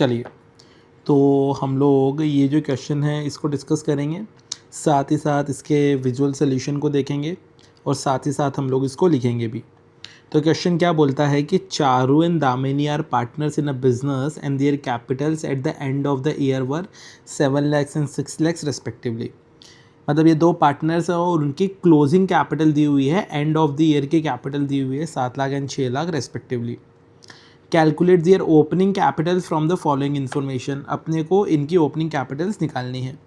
चलिए, तो हम लोग ये जो क्वेश्चन है इसको डिस्कस करेंगे, साथ ही साथ इसके विजुअल सोल्यूशन को देखेंगे और साथ ही साथ हम लोग इसको लिखेंगे भी। तो क्वेश्चन क्या बोलता है कि Charu and Damini are partners in a business and their capitals at the end of the year were 7 lakhs and 6 lakhs respectively. मतलब ये दो पार्टनर्स हैं और उनकी क्लोजिंग कैपिटल दी हुई है, एंड ऑफ द ईयर की कैपिटल दी हुई है 7 lakh and 6 lakh respectively. Calculate their opening capitals from the following information. अपने को इनकी ओपनिंग कैपिटल्स निकालनी है।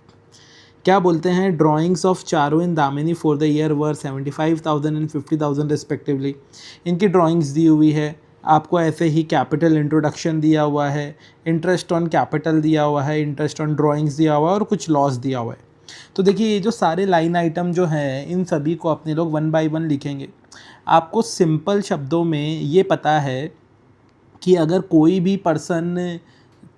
क्या बोलते हैं, drawings of Charu and Damini for the year were 75,000 and 50,000 respectively. इनकी ड्राइंग्स दी हुई है, आपको ऐसे ही कैपिटल इंट्रोडक्शन दिया हुआ है, इंटरेस्ट ऑन कैपिटल दिया हुआ है, इंटरेस्ट ऑन ड्राइंग्स दिया हुआ है और कुछ लॉस दिया हुआ है। तो देखिए ये जो सारे लाइन आइटम जो हैं इन सभी को अपने लोग 1 by 1 लिखेंगे। आपको सिंपल शब्दों में ये पता है कि अगर कोई भी पर्सन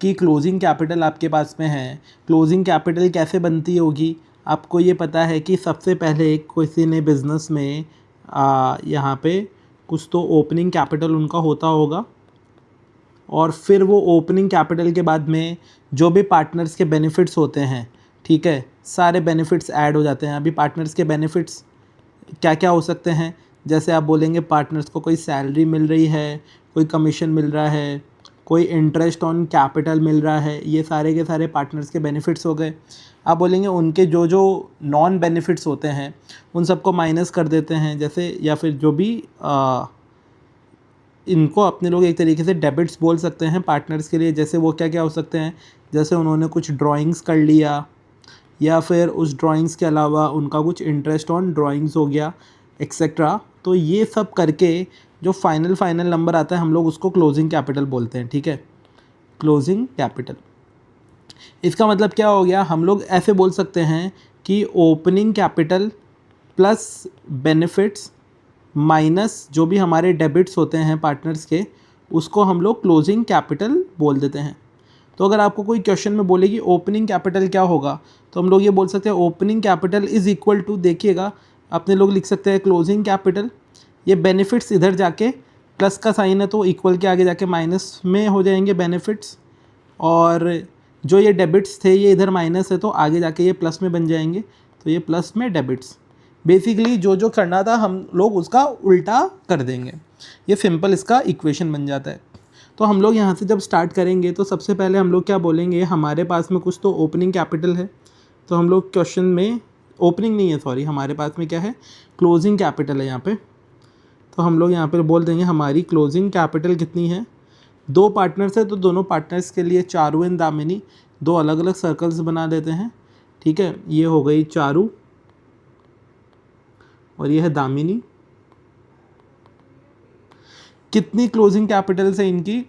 की क्लोजिंग कैपिटल आपके पास में है, क्लोजिंग कैपिटल कैसे बनती होगी, आपको ये पता है कि सबसे पहले किसी ने बिज़नेस में यहाँ पे कुछ तो ओपनिंग कैपिटल उनका होता होगा और फिर वो ओपनिंग कैपिटल के बाद में जो भी पार्टनर्स के बेनिफिट्स होते हैं, ठीक है, सारे बेनिफिट्स ऐड हो जाते हैं। अभी पार्टनर्स के बेनिफिट्स क्या क्या हो सकते हैं, जैसे आप बोलेंगे पार्टनर्स को कोई सैलरी मिल रही है, कोई कमीशन मिल रहा है, कोई इंटरेस्ट ऑन कैपिटल मिल रहा है, ये सारे के सारे पार्टनर्स के बेनिफिट्स हो गए। आप बोलेंगे उनके जो जो नॉन बेनिफिट्स होते हैं उन सबको माइनस कर देते हैं, जैसे या फिर जो भी इनको अपने लोग एक तरीके से डेबिट्स बोल सकते हैं पार्टनर्स के लिए। जैसे वो क्या क्या हो सकते हैं, जैसे उन्होंने कुछ ड्राइंग्स कर लिया या फिर उस ड्राइंग्स के अलावा उनका कुछ इंटरेस्ट ऑन ड्राइंग्स हो गया एक्सेट्रा। तो ये सब करके जो फाइनल नंबर आता है हम लोग उसको क्लोजिंग कैपिटल बोलते हैं, ठीक है, क्लोजिंग कैपिटल। इसका मतलब क्या हो गया, हम लोग ऐसे बोल सकते हैं कि opening capital plus benefits minus जो भी हमारे डेबिट्स होते हैं पार्टनर्स के, उसको हम लोग क्लोजिंग कैपिटल बोल देते हैं। तो अगर आपको कोई क्वेश्चन में बोलेगी ओपनिंग कैपिटल क्या होगा, तो हम लोग ये बोल सकते हैं opening capital is equal to, देखिएगा अपने लोग लिख सकते हैं क्लोजिंग कैपिटल, ये बेनिफिट्स इधर जाके प्लस का साइन है तो इक्वल के आगे जाके माइनस में हो जाएंगे बेनिफिट्स, और जो ये डेबिट्स थे ये इधर माइनस है तो आगे जाके ये प्लस में बन जाएंगे, तो ये प्लस में डेबिट्स। बेसिकली जो जो करना था हम लोग उसका उल्टा कर देंगे। ये सिंपल इसका इक्वेशन बन जाता है। तो हम लोग यहाँ से जब स्टार्ट करेंगे तो सबसे पहले हम लोग क्या बोलेंगे, हमारे पास में कुछ तो ओपनिंग कैपिटल है, तो हम लोग क्वेश्चन में ओपनिंग नहीं है, सॉरी, हमारे पास में क्या है, क्लोजिंग कैपिटल है यहाँ पे। तो हम लोग यहाँ पे बोल देंगे हमारी क्लोजिंग कैपिटल कितनी है। दो पार्टनर्स है तो दोनों पार्टनर्स के लिए चारू एंड दामिनी दो अलग अलग सर्कल्स बना देते हैं, ठीक है। ये हो गई चारू और ये है दामिनी। कितनी क्लोजिंग कैपिटल्स है इनकी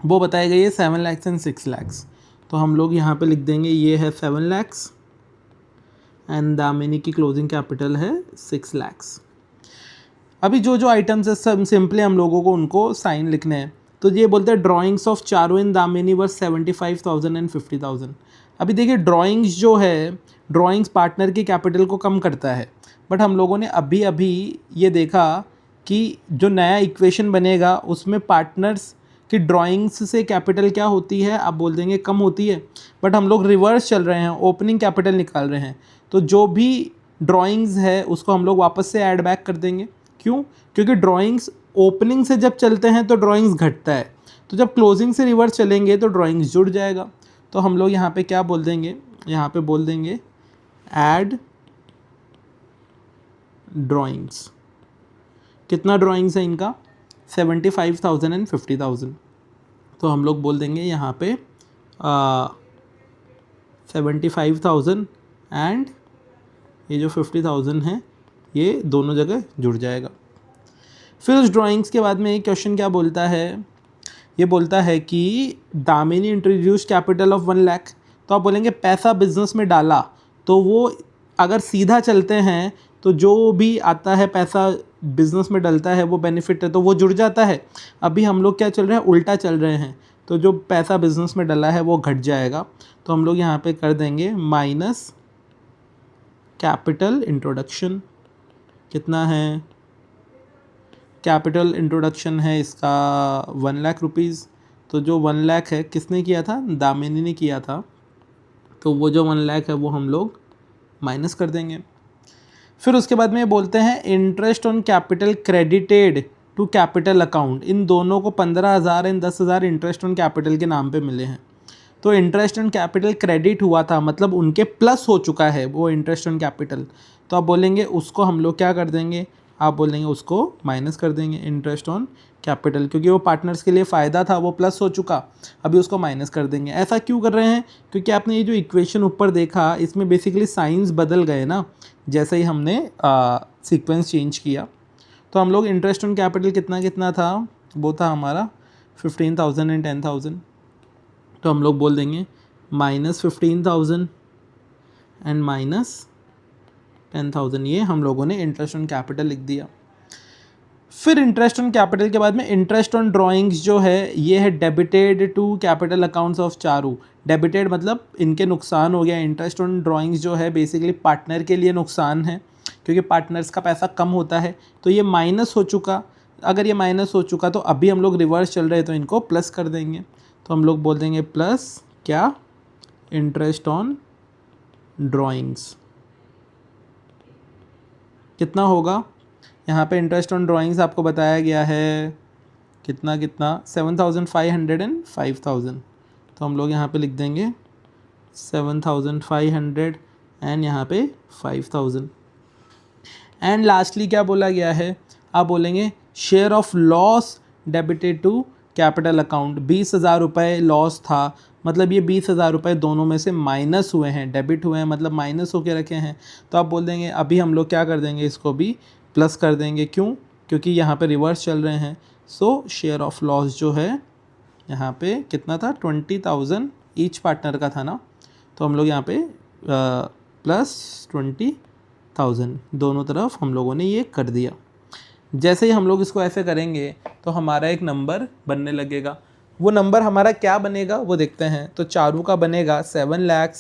वो बताई गई है 7 lakhs एंड 6 lakhs। तो हम लोग यहाँ पे लिख देंगे ये है 7 lakhs एंड दामिनी की क्लोजिंग कैपिटल है 6 lakhs। अभी जो जो आइटम्स है सब सिंपली हम लोगों को उनको साइन लिखने हैं। तो ये बोलते हैं drawings of Charu and Damini were 75,000 and 50,000। अभी देखिए ड्राइंग्स जो है, ड्राइंग्स पार्टनर की कैपिटल को कम करता है, बट हम लोगों ने अभी अभी ये देखा कि जो नया इक्वेशन बनेगा उसमें पार्टनर्स की ड्राइंग्स से कैपिटल क्या होती है, आप बोल देंगे कम होती है, बट हम लोग रिवर्स चल रहे हैं, ओपनिंग कैपिटल निकाल रहे हैं। तो जो भी ड्राइंग्स है उसको हम लोग वापस से ऐड बैक कर देंगे। क्यों? क्योंकि ड्राइंग्स ओपनिंग से जब चलते हैं तो ड्राइंग्स घटता है, तो जब क्लोजिंग से रिवर्स चलेंगे तो ड्राइंग्स जुड़ जाएगा। तो हम लोग यहाँ पे क्या बोल देंगे, यहाँ पे बोल देंगे ऐड ड्राइंग्स। कितना ड्राइंग्स है इनका, 75,000 एंड 50,000। तो हम लोग बोल देंगे यहाँ पे 75,000 एंड ये जो 50,000 है ये दोनों जगह जुड़ जाएगा। फिर उस ड्राइंग्स के बाद में एक क्वेश्चन क्या बोलता है, ये बोलता है कि Damini introduce capital of 1 lakh. तो आप बोलेंगे पैसा बिजनेस में डाला, तो वो अगर सीधा चलते हैं तो जो भी आता है पैसा बिजनेस में डलता है वो बेनिफिट है तो वो जुड़ जाता है। अभी हम लोग क्या चल रहे हैं, उल्टा चल रहे हैं, तो जो पैसा बिजनेस में डला है वो घट जाएगा। तो हम लोग यहाँ पे कर देंगे माइनस कैपिटल इंट्रोडक्शन। कितना है, कैपिटल इंट्रोडक्शन है इसका 1 लाख रुपीज़। तो जो 1 लाख है किसने किया था, दामिनी ने किया था, तो वो जो 1 लाख है वो हम लोग माइनस कर देंगे। फिर उसके बाद में ये बोलते हैं interest on capital credited to capital account, इन दोनों को 15,000 एंड 10,000 इंटरेस्ट ऑन कैपिटल के नाम पे मिले हैं। तो इंटरेस्ट ऑन कैपिटल क्रेडिट हुआ था, मतलब उनके प्लस हो चुका है वो इंटरेस्ट ऑन कैपिटल, तो आप बोलेंगे उसको हम लोग क्या कर देंगे, आप बोलेंगे उसको माइनस कर देंगे इंटरेस्ट ऑन कैपिटल, क्योंकि वो पार्टनर्स के लिए फ़ायदा था, वो प्लस हो चुका, अभी उसको माइनस कर देंगे। ऐसा क्यों कर रहे हैं, क्योंकि आपने ये जो इक्वेशन ऊपर देखा इसमें बेसिकली साइंस बदल गए ना, जैसे ही हमने सीक्वेंस चेंज किया। तो हम लोग इंटरेस्ट ऑन कैपिटल कितना कितना था, वो था हमारा 15,000 एंड 10,000, तो हम लोग बोल देंगे -15,000 एंड -10,000, ये हम लोगों ने इंटरेस्ट ऑन कैपिटल लिख दिया। फिर इंटरेस्ट ऑन कैपिटल के बाद में इंटरेस्ट ऑन ड्राइंग्स जो है ये है debited to capital accounts of Charu. Debited मतलब इनके नुकसान हो गया, इंटरेस्ट ऑन ड्राइंग्स जो है बेसिकली पार्टनर के लिए नुकसान है, क्योंकि पार्टनर्स का पैसा कम होता है, तो ये माइनस हो चुका। अगर ये माइनस हो चुका तो अभी हम लोग रिवर्स चल रहे हैं तो इनको प्लस कर देंगे, तो हम लोग बोल देंगे प्लस क्या, इंटरेस्ट ऑन ड्राइंग्स। कितना होगा, यहाँ पे इंटरेस्ट ऑन ड्राइंग्स आपको बताया गया है कितना कितना 7,500 एंड 5,000, तो हम लोग यहाँ पे लिख देंगे 7,500 एंड यहाँ पे 5,000। एंड लास्टली क्या बोला गया है, आप बोलेंगे share of loss debited to capital account. 20,000 रुपये लॉस था, मतलब ये 20,000 रुपये दोनों में से माइनस हुए हैं, डेबिट हुए हैं मतलब माइनस होके रखे हैं, तो आप बोल देंगे अभी हम लोग क्या कर देंगे, इसको भी प्लस कर देंगे। क्यों, क्योंकि यहाँ पे रिवर्स चल रहे हैं। सो शेयर ऑफ लॉस जो है यहाँ पे कितना था, 20,000 ईच पार्टनर का था ना, तो हम लोग यहाँ पे +20,000 दोनों तरफ हम लोगों ने ये कर दिया। जैसे ही हम लोग इसको ऐसे करेंगे तो हमारा एक नंबर बनने लगेगा। वो नंबर हमारा क्या बनेगा वो देखते हैं। तो चारू का बनेगा 7 लाख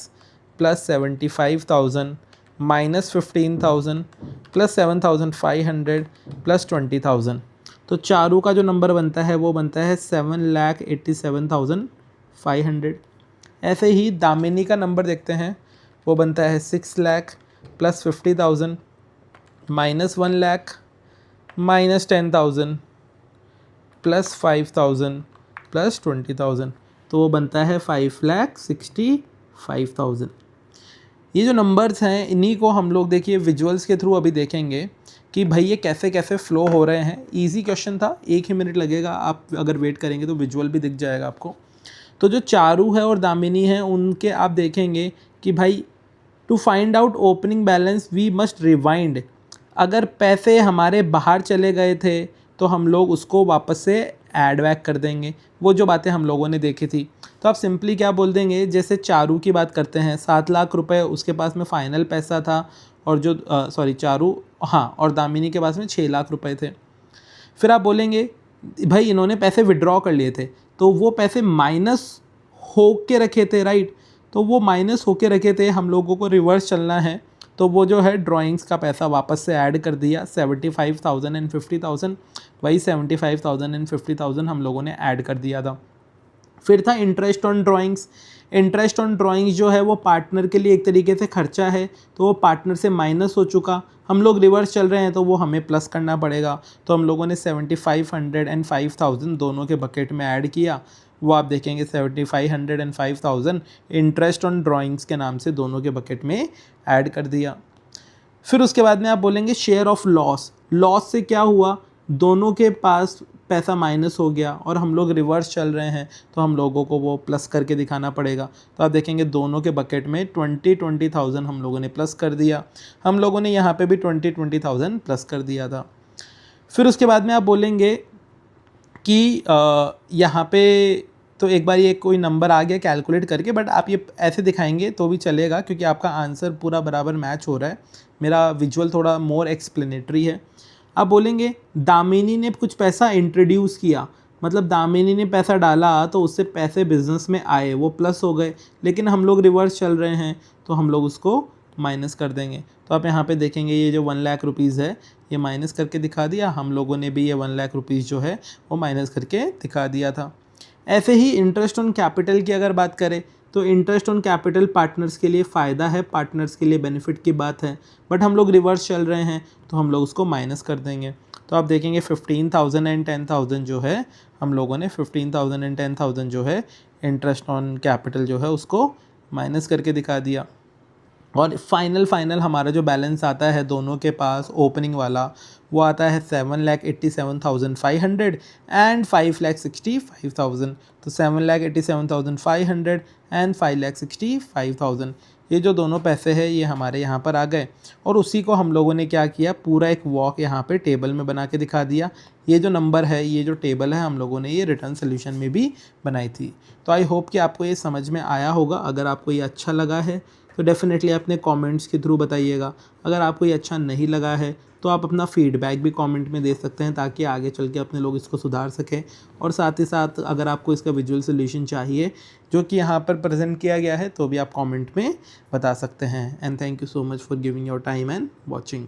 + 75,000 -15,000 + 7,500 + 20,000। तो चारू का जो नंबर बनता है वो बनता है 7,87,500। ऐसे ही दामिनी का नंबर देखते हैं, वो बनता है 6 लाख + 50,000 -1 लाख -10,000 + 5,000 + 20,000, तो वो बनता है 5,65,000। ये जो नंबर्स हैं इन्हीं को हम लोग देखिए विजुअल्स के थ्रू अभी देखेंगे कि भाई ये कैसे कैसे फ्लो हो रहे हैं। इजी क्वेश्चन था, 1 ही मिनट लगेगा, आप अगर वेट करेंगे तो विजुअल भी दिख जाएगा आपको। तो जो चारू है और दामिनी है उनके आप देखेंगे कि भाई to find out opening balance we must rewind. अगर पैसे हमारे बाहर चले गए थे तो हम लोग उसको वापस से ऐड बैक कर देंगे, वो जो बातें हम लोगों ने देखी थी। तो आप सिंपली क्या बोल देंगे, जैसे चारू की बात करते हैं, 7 लाख रुपए उसके पास में फ़ाइनल पैसा था, और जो चारू हाँ, और दामिनी के पास में 6 लाख रुपए थे। फिर आप बोलेंगे भाई इन्होंने पैसे विड्रॉ कर लिए थे, तो वो पैसे माइनस हो के रखे थे, राइट, तो वो माइनस होके रखे थे, हम लोगों को रिवर्स चलना है, तो वो जो है ड्राइंग्स का पैसा वापस से ऐड कर दिया 75,000 एंड 50,000, वही 75,000 एंड 50,000 हम लोगों ने ऐड कर दिया था। फिर था interest on drawings. Interest on drawings जो है वो पार्टनर के लिए एक तरीके से खर्चा है, तो वो पार्टनर से माइनस हो चुका, हम लोग रिवर्स चल रहे हैं तो वो हमें प्लस करना पड़ेगा, तो हम लोगों ने 7500 एंड 5000 दोनों के बकेट में ऐड किया। वो आप देखेंगे 7500 एंड 5000 इंटरेस्ट ऑन ड्राइंग्स के नाम से दोनों के बकेट में ऐड कर दिया। फिर उसके बाद में आप बोलेंगे शेयर ऑफ लॉस। लॉस से क्या हुआ, दोनों के पास पैसा माइनस हो गया और हम लोग रिवर्स चल रहे हैं, तो हम लोगों को वो प्लस करके दिखाना पड़ेगा। तो आप देखेंगे दोनों के बकेट में 20,000 हम लोगों ने प्लस कर दिया, हम लोगों ने यहाँ पे भी 20,000 प्लस कर दिया था। फिर उसके बाद में आप बोलेंगे कि यहाँ पे तो एक बार ये कोई नंबर आ गया कैलकुलेट करके, बट आप ये ऐसे दिखाएंगे तो भी चलेगा क्योंकि आपका आंसर पूरा बराबर मैच हो रहा है। मेरा विजुअल थोड़ा मोर एक्सप्लेनेटरी है। आप बोलेंगे दामिनी ने कुछ पैसा इंट्रोड्यूस किया, मतलब दामिनी ने पैसा डाला तो उससे पैसे बिजनेस में आए, वो प्लस हो गए, लेकिन हम लोग रिवर्स चल रहे हैं तो हम लोग उसको माइनस कर देंगे। तो आप यहाँ पे देखेंगे ये जो 1 लाख रुपीज़ है ये माइनस करके दिखा दिया, हम लोगों ने भी ये 1 लाख रुपीज़ जो है वो माइनस करके दिखा दिया था। ऐसे ही इंटरेस्ट ऑन कैपिटल की अगर बात करें तो इंटरेस्ट ऑन कैपिटल पार्टनर्स के लिए फ़ायदा है, पार्टनर्स के लिए बेनिफिट की बात है, बट हम लोग रिवर्स चल रहे हैं तो हम लोग उसको माइनस कर देंगे। तो आप देखेंगे 15,000 एंड 10,000 जो है हम लोगों ने 15,000 एंड 10,000 जो है इंटरेस्ट ऑन कैपिटल जो है उसको माइनस करके दिखा दिया। और फाइनल हमारा जो बैलेंस आता है दोनों के पास ओपनिंग वाला वो आता है 7,87,500 एंड 5,65,000। तो 7,87,500 एंड 5,65,000 ये जो दोनों पैसे हैं ये हमारे यहाँ पर आ गए। और उसी को हम लोगों ने क्या किया, पूरा एक वॉक यहाँ पे टेबल में बना के दिखा दिया। ये जो नंबर है, ये जो टेबल है, हम लोगों ने ये रिटर्न सोल्यूशन में भी बनाई थी। तो आई होप कि आपको ये समझ में आया होगा। अगर आपको ये अच्छा लगा है तो डेफ़िनेटली अपने कमेंट्स के थ्रू बताइएगा। अगर आपको ये अच्छा नहीं लगा है तो आप अपना फ़ीडबैक भी कमेंट में दे सकते हैं ताकि आगे चल के अपने लोग इसको सुधार सकें। और साथ ही साथ अगर आपको इसका विजुअल सॉल्यूशन चाहिए जो कि यहाँ पर प्रेजेंट किया गया है तो भी आप कमेंट में बता सकते हैं। And thank you so much for giving your time and watching.